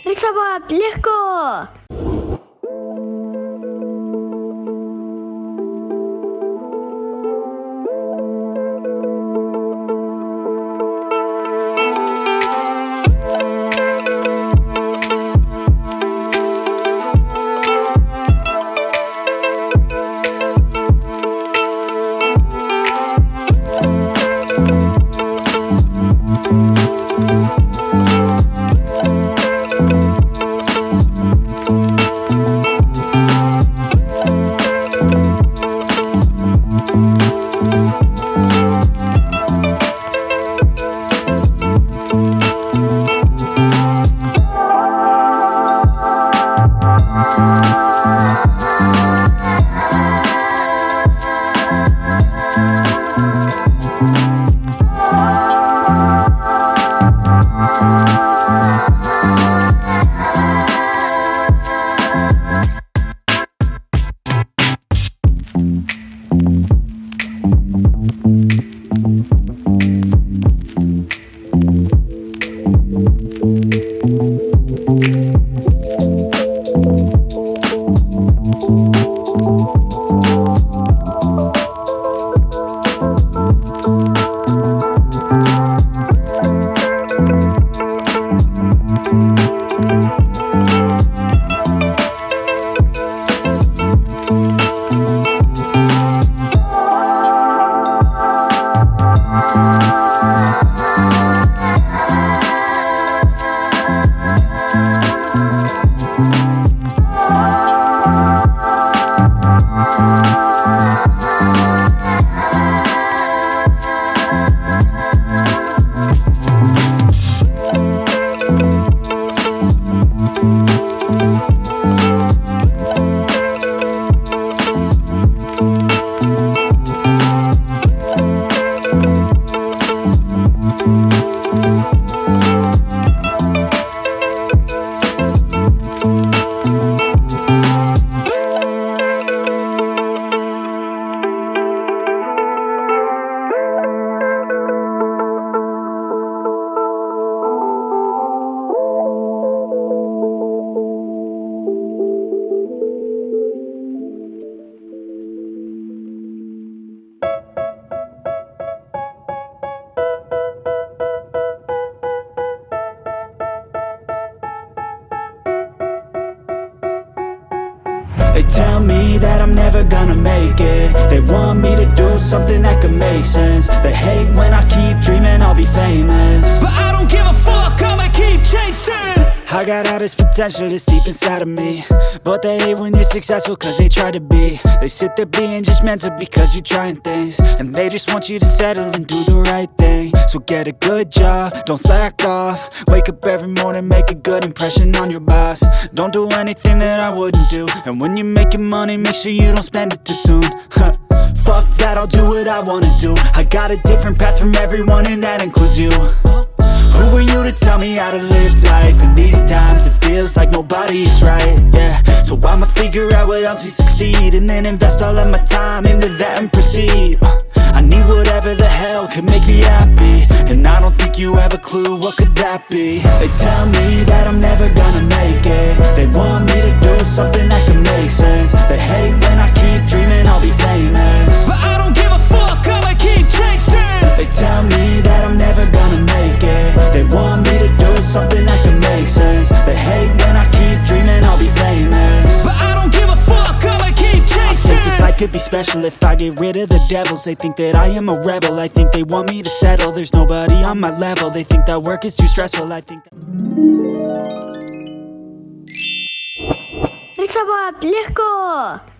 Рисовать легко! They tell me that I'm never gonna make it. They want me to do something that could make sense. They hate when I keep dreaming I'll be famous, but I don't give a fuck, I'ma keep chasing. I got all this potential that's deep inside of me, but they hate when you're successful cause they try to be. They sit there being judgmental because you're trying things, and they just want you to settle and do the right thing. So get a good job, don't slack off. Wake up every morning, make a good impression on your boss. Don't do anything that I wouldn't do, and when you're making money, make sure you don't spend it too soon. Fuck that, I'll do what I wanna do. I got a different path from everyone, and that includes you. Who are you to tell me how to live life? In these times it feels like nobody is right, yeah. So I'ma figure out what helps me succeed, and then invest all of my time into that and proceed. I need whatever the hell could make me happy, and I don't think you have a clue what could that be. They tell me that I'm never gonna make it. They want me to do something that could make sense. They hate when I keep dreaming I'll be famous, but I don't give a fuck, I'ma keep chasing. They tell me that I'm never gonna make it. They want me to do something that could make sense. They hate when I keep dreaming I'll be famous, but I don't give a fuck, I'ma keep chasing. I think this life could be special if I get rid of the devils. They think that I am a rebel, I think they want me to settle. There's nobody on my level, they think that work is too stressful. I think that... Рисовать легко!